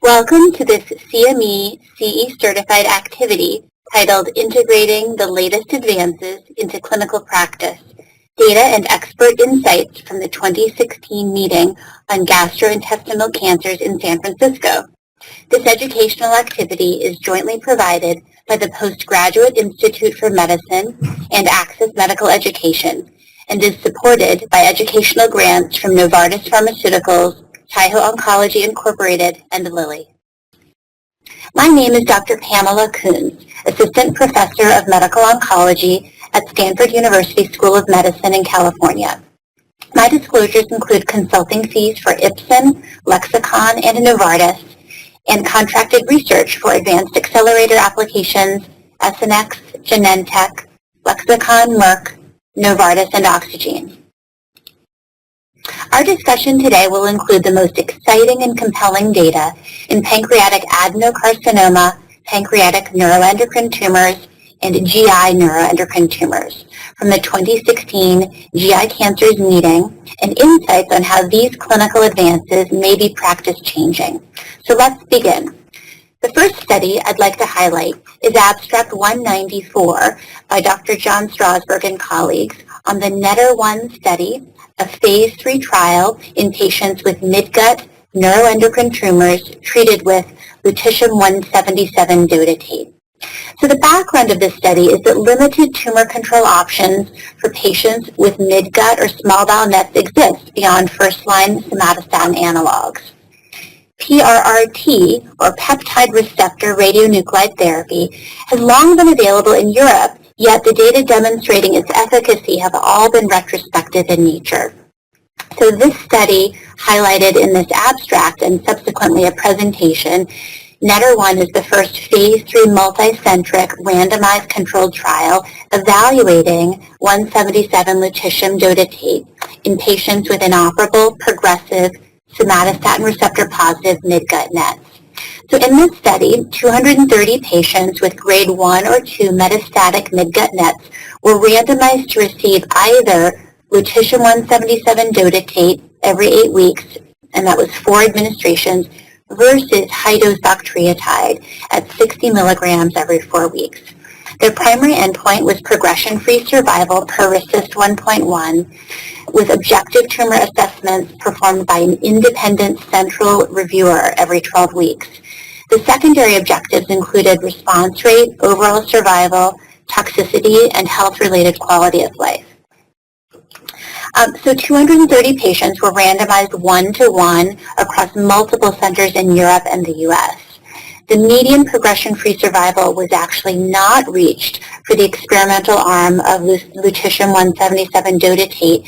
Welcome to this CME CE certified activity titled Integrating the Latest Advances into Clinical Practice, Data and Expert Insights from the 2016 Meeting on Gastrointestinal Cancers in San Francisco. This educational activity is jointly provided by the Postgraduate Institute for Medicine and Access Medical Education and is supported by educational grants from Novartis Pharmaceuticals, Taiho Oncology Incorporated, and Lilly. My name is Dr. Pamela Kunz, Assistant Professor of Medical Oncology at Stanford University School of Medicine in California. My disclosures include consulting fees for Ipsen, Lexicon, and Novartis, and contracted research for Advanced Accelerator Applications, SNX, Genentech, Lexicon, Merck, Novartis, and Oxygen. Our discussion today will include the most exciting and compelling data in pancreatic adenocarcinoma, pancreatic neuroendocrine tumors, and GI neuroendocrine tumors from the 2016 GI Cancers meeting and insights on how these clinical advances may be practice-changing. So let's begin. The first study I'd like to highlight is Abstract 194 by Dr. John Strasberg and colleagues on the NETTER-1 study, a phase 3 trial in patients with midgut neuroendocrine tumors treated with lutetium-177 dotatate. So the background of this study is that limited tumor control options for patients with midgut or small bowel NETs exist beyond first-line somatostatin analogs. PRRT, or peptide receptor radionuclide therapy, has long been available in Europe, yet the data demonstrating its efficacy have all been retrospective in nature. So this study, highlighted in this abstract and subsequently a presentation, NETTER-1 is the first phase 3 multicentric randomized controlled trial evaluating 177 lutetium dotatate in patients with inoperable, progressive, somatostatin receptor positive midgut NETs. So in this study, 230 patients with grade 1 or 2 metastatic midgut NETs were randomized to receive either lutetium-177 dotatate every 8 weeks, and that was 4 administrations, versus high-dose octreotide at 60 milligrams every 4 weeks. Their primary endpoint was progression-free survival per RECIST 1.1, with objective tumor assessments performed by an independent central reviewer every 12 weeks. The secondary objectives included response rate, overall survival, toxicity, and health-related quality of life. So 230 patients were randomized 1-to-1 across multiple centers in Europe and the U.S. The median progression-free survival was actually not reached for the experimental arm of lutetium-177 dotatate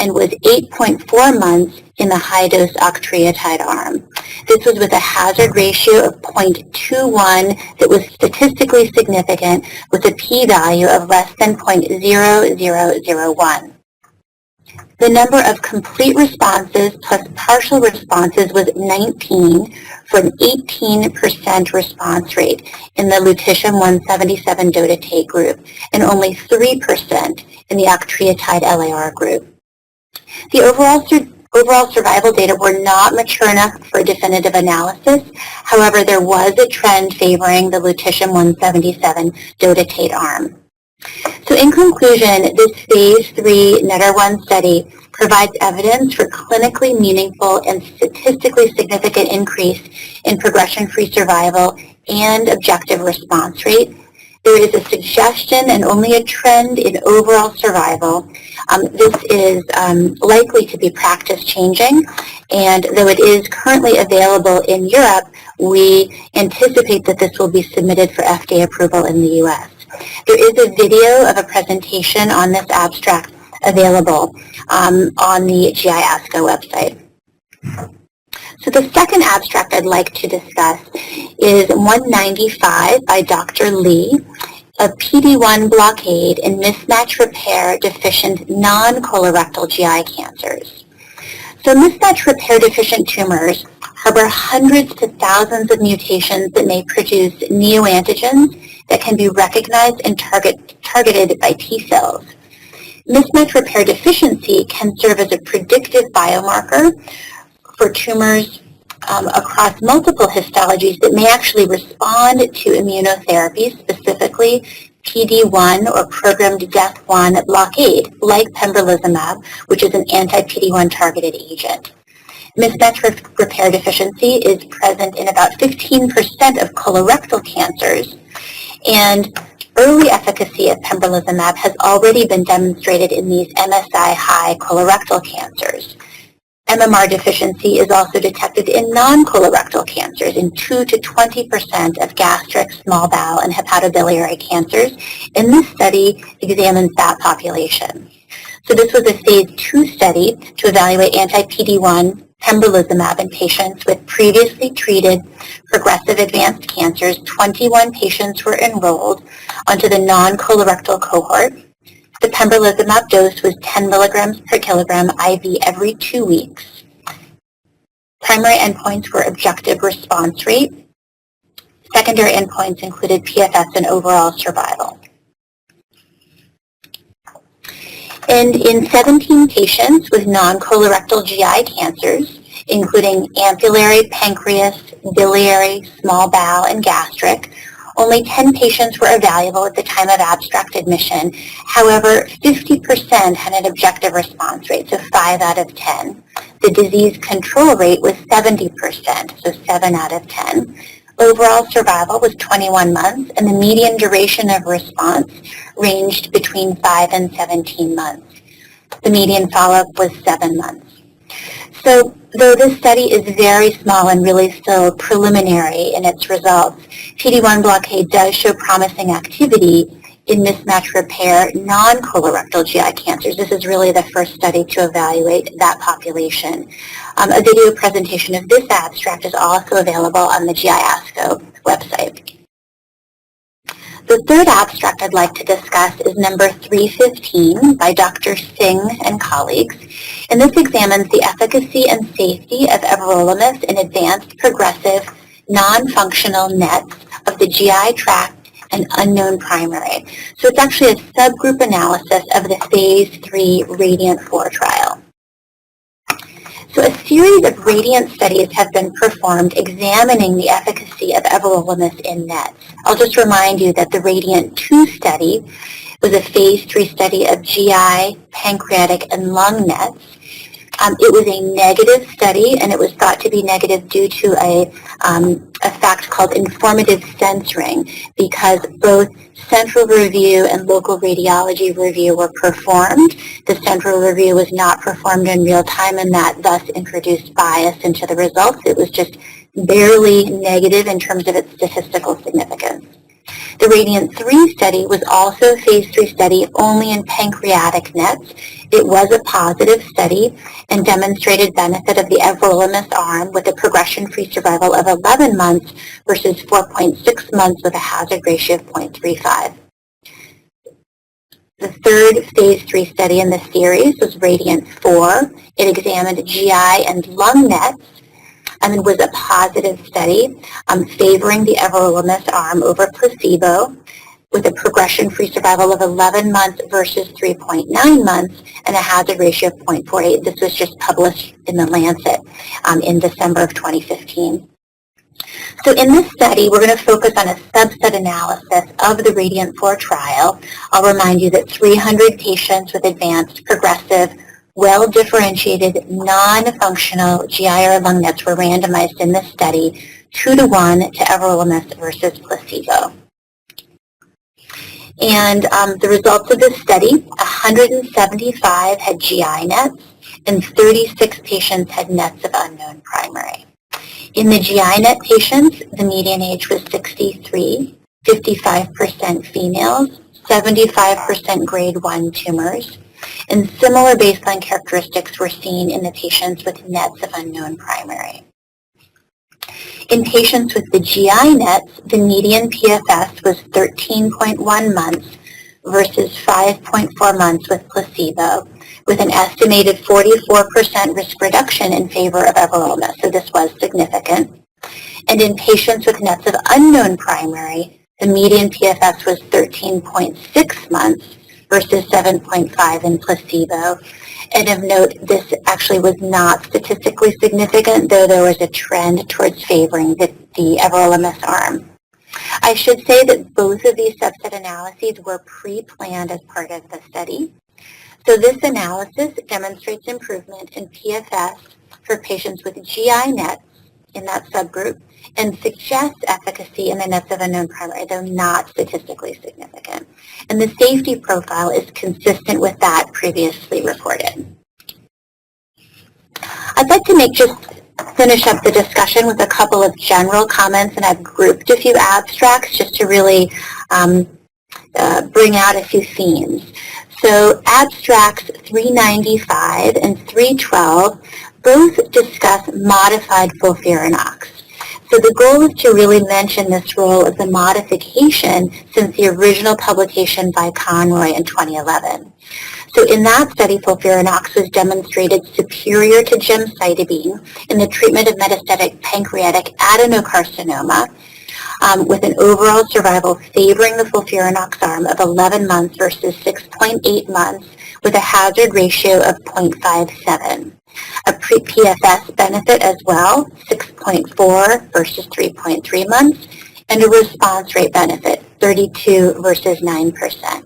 and was 8.4 months in the high-dose octreotide arm. This was with a hazard ratio of 0.21 that was statistically significant with a p-value of less than 0.0001. The number of complete responses plus partial responses was 19 for an 18% response rate in the lutetium-177 dotatate group and only 3% in the octreotide LAR group. The overall survival data were not mature enough for definitive analysis. However, there was a trend favoring the lutetium-177 dotatate arm. So in conclusion, this phase 3 NETTER-1 study provides evidence for clinically meaningful and statistically significant increase in progression-free survival and objective response rate. There is a suggestion and only a trend in overall survival. This is likely to be practice-changing, and though it is currently available in Europe, we anticipate that this will be submitted for FDA approval in the U.S. There is a video of a presentation on this abstract available on the GI ASCO website. So the second abstract I'd like to discuss is 195 by Dr. Lee, of PD-1 blockade in mismatch repair deficient non-colorectal GI cancers. So mismatch repair deficient tumors harbor hundreds to thousands of mutations that may produce neoantigens that can be recognized and targeted by T cells. Mismatch repair deficiency can serve as a predictive biomarker for tumors across multiple histologies that may actually respond to immunotherapy, specifically PD-1 or programmed DEath-1 blockade, like pembrolizumab, which is an anti-PD-1 targeted agent. Mismatch repair deficiency is present in about 15% of colorectal cancers, and early efficacy of pembrolizumab has already been demonstrated in these MSI-high colorectal cancers. MMR deficiency is also detected in non-colorectal cancers in 2 to 20% of gastric, small bowel, and hepatobiliary cancers, and this study examines that population. So this was a phase 2 study to evaluate anti-PD-1 pembrolizumab in patients with previously treated progressive advanced cancers. 21 patients were enrolled onto the non-colorectal cohort. The pembrolizumab dose was 10 milligrams per kilogram IV every 2 weeks. Primary endpoints were objective response rate. Secondary endpoints included PFS and overall survival. And in 17 patients with non-colorectal GI cancers, including ampullary, pancreas, biliary, small bowel, and gastric, only 10 patients were evaluable at the time of abstract admission. However, 50% had an objective response rate, so 5 out of 10. The disease control rate was 70%, so 7 out of 10. Overall survival was 21 months, and the median duration of response ranged between 5 and 17 months. The median follow-up was 7 months. So, though this study is very small and really still preliminary in its results, PD-1 blockade does show promising activity in mismatch repair non-colorectal GI cancers. This is really the first study to evaluate that population. A video presentation of this abstract is also available on the GI ASCO website. The third abstract I'd like to discuss is number 315 by Dr. Singh and colleagues, and this examines the efficacy and safety of everolimus in advanced progressive non-functional NETs of the GI tract and unknown primary. So it's actually a subgroup analysis of the phase 3 RADIANT-4 trial. So a series of RADIANT studies have been performed examining the efficacy of everolimus in NETs. I'll just remind you that the RADIANT-2 study was a phase 3 study of GI, pancreatic, and lung NETs. It was a negative study, and it was thought to be negative due to a fact called informative censoring, because both central review and local radiology review were performed. The central review was not performed in real time, and that thus introduced bias into the results. It was just barely negative in terms of its statistical significance. The RADIANT-3 study was also a phase 3 study only in pancreatic NETs. It was a positive study and demonstrated benefit of the everolimus arm with a progression-free survival of 11 months versus 4.6 months with a hazard ratio of 0.35. The third phase 3 study in the series was RADIANT-4. It examined GI and lung NETs, and it was a positive study favoring the everolimus arm over placebo with a progression-free survival of 11 months versus 3.9 months and a hazard ratio of 0.48. This was just published in The Lancet in December of 2015. So in this study, we're going to focus on a subset analysis of the RADIANT-4 trial. I'll remind you that 300 patients with advanced progressive well-differentiated, non-functional GI or lung NETs were randomized in this study 2-to-1 to everolimus versus placebo. And the results of this study, 175 had GI NETs and 36 patients had NETs of unknown primary. In the GI NET patients, the median age was 63, 55% females, 75% grade 1 tumors, and similar baseline characteristics were seen in the patients with NETs of unknown primary. In patients with the GI NETs, the median PFS was 13.1 months versus 5.4 months with placebo, with an estimated 44% risk reduction in favor of everolimus, so this was significant. And in patients with NETs of unknown primary, the median PFS was 13.6 months versus 7.5 in placebo. And of note, this actually was not statistically significant, though there was a trend towards favoring the everolimus arm. I should say that both of these subset analyses were pre-planned as part of the study. So this analysis demonstrates improvement in PFS for patients with GI NETs in that subgroup and suggests efficacy in the NETs of unknown primary, though not statistically significant. And the safety profile is consistent with that previously reported. I'd like to finish up the discussion with a couple of general comments, and I've grouped a few abstracts just to really bring out a few themes. So abstracts 395 and 312 both discuss modified FOLFIRINOX. So the goal is to really mention this role of the modification since the original publication by Conroy in 2011. So in that study, FOLFIRINOX was demonstrated superior to gemcitabine in the treatment of metastatic pancreatic adenocarcinoma, with an overall survival favoring the FOLFIRINOX arm of 11 months versus 6.8 months, with a hazard ratio of 0.57. A pre-PFS benefit as well, 6.4 versus 3.3 months, and a response rate benefit, 32 versus 9%.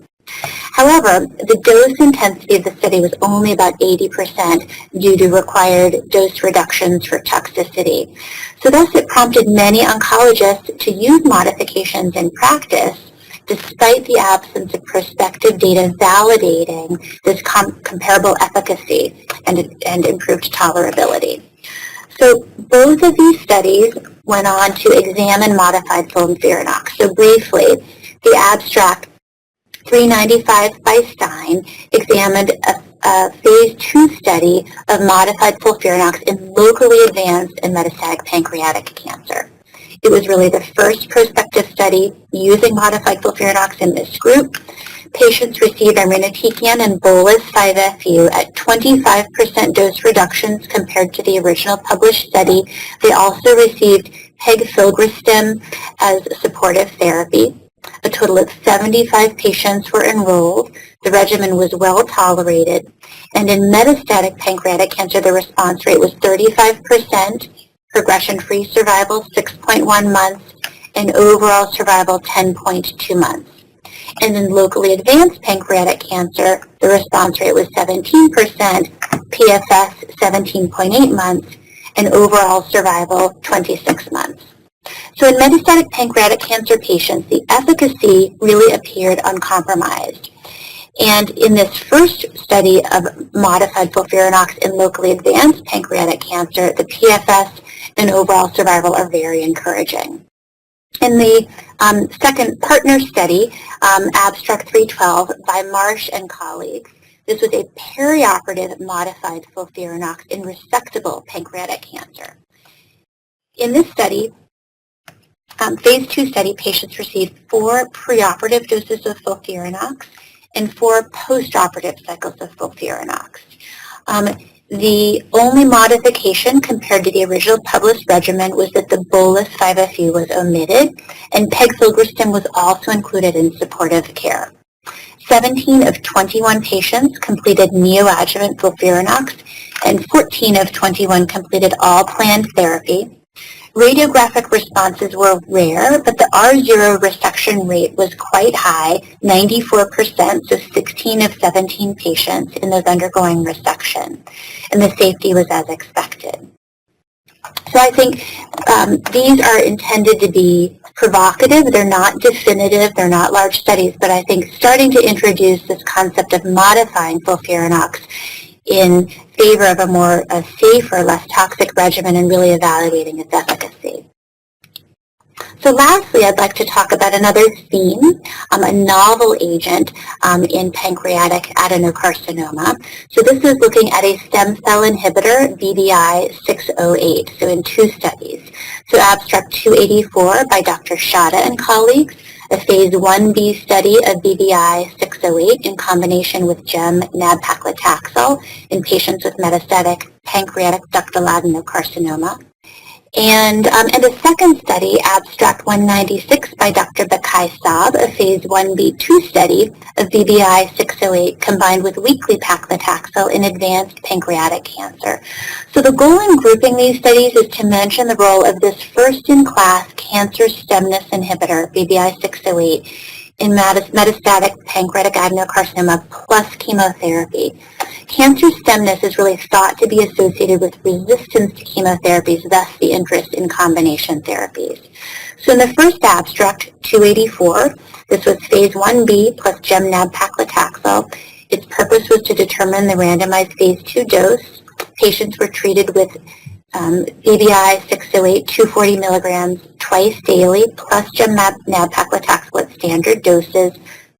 However, the dose intensity of the study was only about 80% due to required dose reductions for toxicity. So thus it prompted many oncologists to use modifications in practice despite the absence of prospective data validating this comparable efficacy and improved tolerability. So both of these studies went on to examine modified FOLFIRINOX. So briefly, the abstract 395 by Stein examined a phase 2 study of modified FOLFIRINOX in locally advanced and metastatic pancreatic cancer. It was really the first prospective study using modified FOLFIRINOX in this group. Patients received irinotecan and bolus 5-FU at 25% dose reductions compared to the original published study. They also received pegfilgrastim as supportive therapy. A total of 75 patients were enrolled. The regimen was well tolerated. And in metastatic pancreatic cancer, the response rate was 35%, progression-free survival 6.1 months, and overall survival 10.2 months. And in locally advanced pancreatic cancer, the response rate was 17%, PFS 17.8 months, and overall survival 26 months. So in metastatic pancreatic cancer patients, the efficacy really appeared uncompromised. And in this first study of modified FOLFIRINOX in locally advanced pancreatic cancer, the PFS and overall survival are very encouraging. In the second partner study, abstract 312 by Marsh and colleagues, this was a perioperative modified FOLFIRINOX in resectable pancreatic cancer. In this study, phase 2 study, patients received 4 preoperative doses of FOLFIRINOX and 4 postoperative cycles of FOLFIRINOX. The only modification compared to the original published regimen was that the bolus 5-FU was omitted, and pegfilgrastim was also included in supportive care. 17 of 21 patients completed neoadjuvant FOLFIRINOX, and 14 of 21 completed all planned therapy. Radiographic responses were rare, but the R0 resection rate was quite high, 94%, so 16 of 17 patients in those undergoing resection. And the safety was as expected. So I think these are intended to be provocative. They're not definitive. They're not large studies, but I think starting to introduce this concept of modifying FOLFIRINOX in favor of a safer, less toxic regimen and really evaluating its efficacy. So lastly, I'd like to talk about another theme, a novel agent in pancreatic adenocarcinoma. So this is looking at a stem cell inhibitor, BBI-608, so in 2 studies. So abstract 284 by Dr. Shada and colleagues, a phase 1b study of BBI-608 in combination with gem/nab-paclitaxel in patients with metastatic pancreatic ductal adenocarcinoma. And a second study, Abstract 196 by Dr. Bakai-Saab, a Phase 1b/2 study of BBI-608 combined with weekly paclitaxel in advanced pancreatic cancer. So the goal in grouping these studies is to mention the role of this first-in-class cancer stemness inhibitor, BBI-608, in metastatic pancreatic adenocarcinoma plus chemotherapy. Cancer stemness is really thought to be associated with resistance to chemotherapies, thus the interest in combination therapies. So in the first abstract, 284, this was Phase 1b plus Gemnab paclitaxel. Its purpose was to determine the randomized Phase 2 dose. Patients were treated with BBI-608, 240 milligrams twice daily, plus Gemnab paclitaxel at standard doses.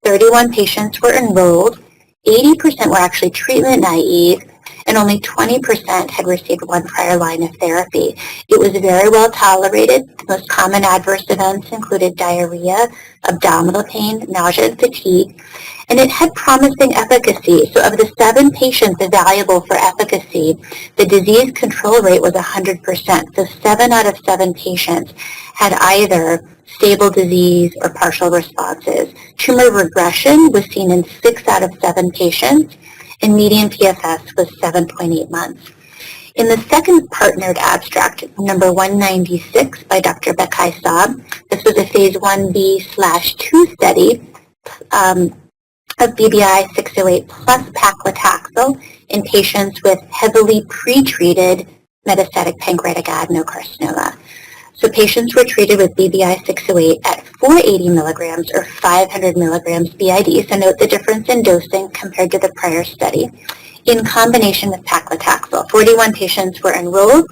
31 patients were enrolled. 80% were actually treatment naive, and only 20% had received one prior line of therapy. It was very well tolerated. The most common adverse events included diarrhea, abdominal pain, nausea, and fatigue, and it had promising efficacy. So of the 7 patients evaluable for efficacy, the disease control rate was 100%. So 7 out of 7 patients had either stable disease or partial responses. Tumor regression was seen in 6 out of 7 patients, and median PFS was 7.8 months. In the second partnered abstract, number 196 by Dr. Bakai-Saab, this was a Phase 1b/2 study of BBI-608 plus paclitaxel in patients with heavily pretreated metastatic pancreatic adenocarcinoma. So patients were treated with BBI-608 at 480 milligrams or 500 milligrams BID, so note the difference in dosing compared to the prior study, in combination with paclitaxel. 41 patients were enrolled,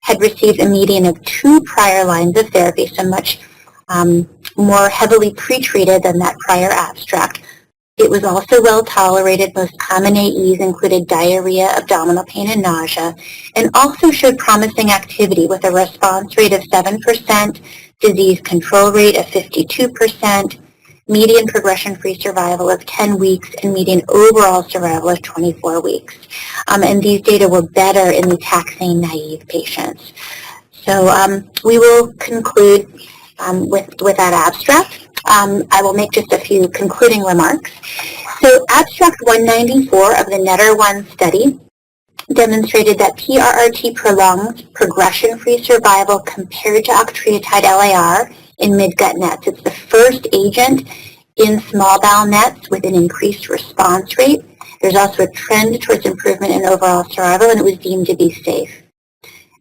had received a median of 2 prior lines of therapy, so much more heavily pretreated than that prior abstract. It was also well tolerated. Most common AEs included diarrhea, abdominal pain, and nausea, and also showed promising activity with a response rate of 7%, disease control rate of 52%, median progression-free survival of 10 weeks, and median overall survival of 24 weeks. And these data were better in the taxane-naive patients. So we will conclude with that abstract. I will make just a few concluding remarks. So abstract 194 of the NETTER-1 study demonstrated that PRRT prolongs progression-free survival compared to octreotide LAR in mid-gut nets. It's the first agent in small bowel nets with an increased response rate. There's also a trend towards improvement in overall survival, and it was deemed to be safe.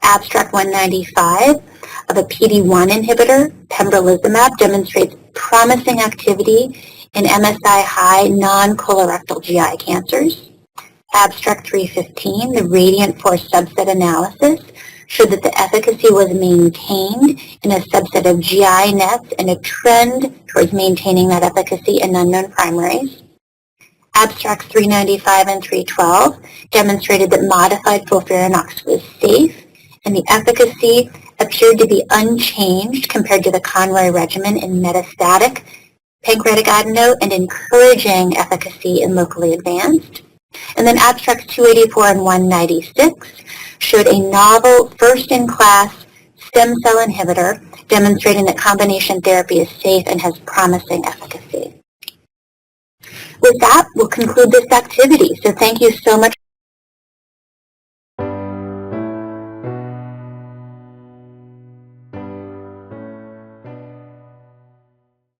Abstract 195 of a PD-1 inhibitor, pembrolizumab, demonstrates promising activity in MSI-high non-colorectal GI cancers. Abstract 315, the RADIANT-4 subset analysis, showed that the efficacy was maintained in a subset of GI nets and a trend towards maintaining that efficacy in unknown primaries. Abstracts 395 and 312 demonstrated that modified FOLFIRINOX was safe, and the efficacy appeared to be unchanged compared to the Conroy regimen in metastatic pancreatic adeno and encouraging efficacy in locally advanced. And then abstracts 284 and 196 showed a novel first-in-class stem cell inhibitor demonstrating that combination therapy is safe and has promising efficacy. With that, we'll conclude this activity. So thank you so much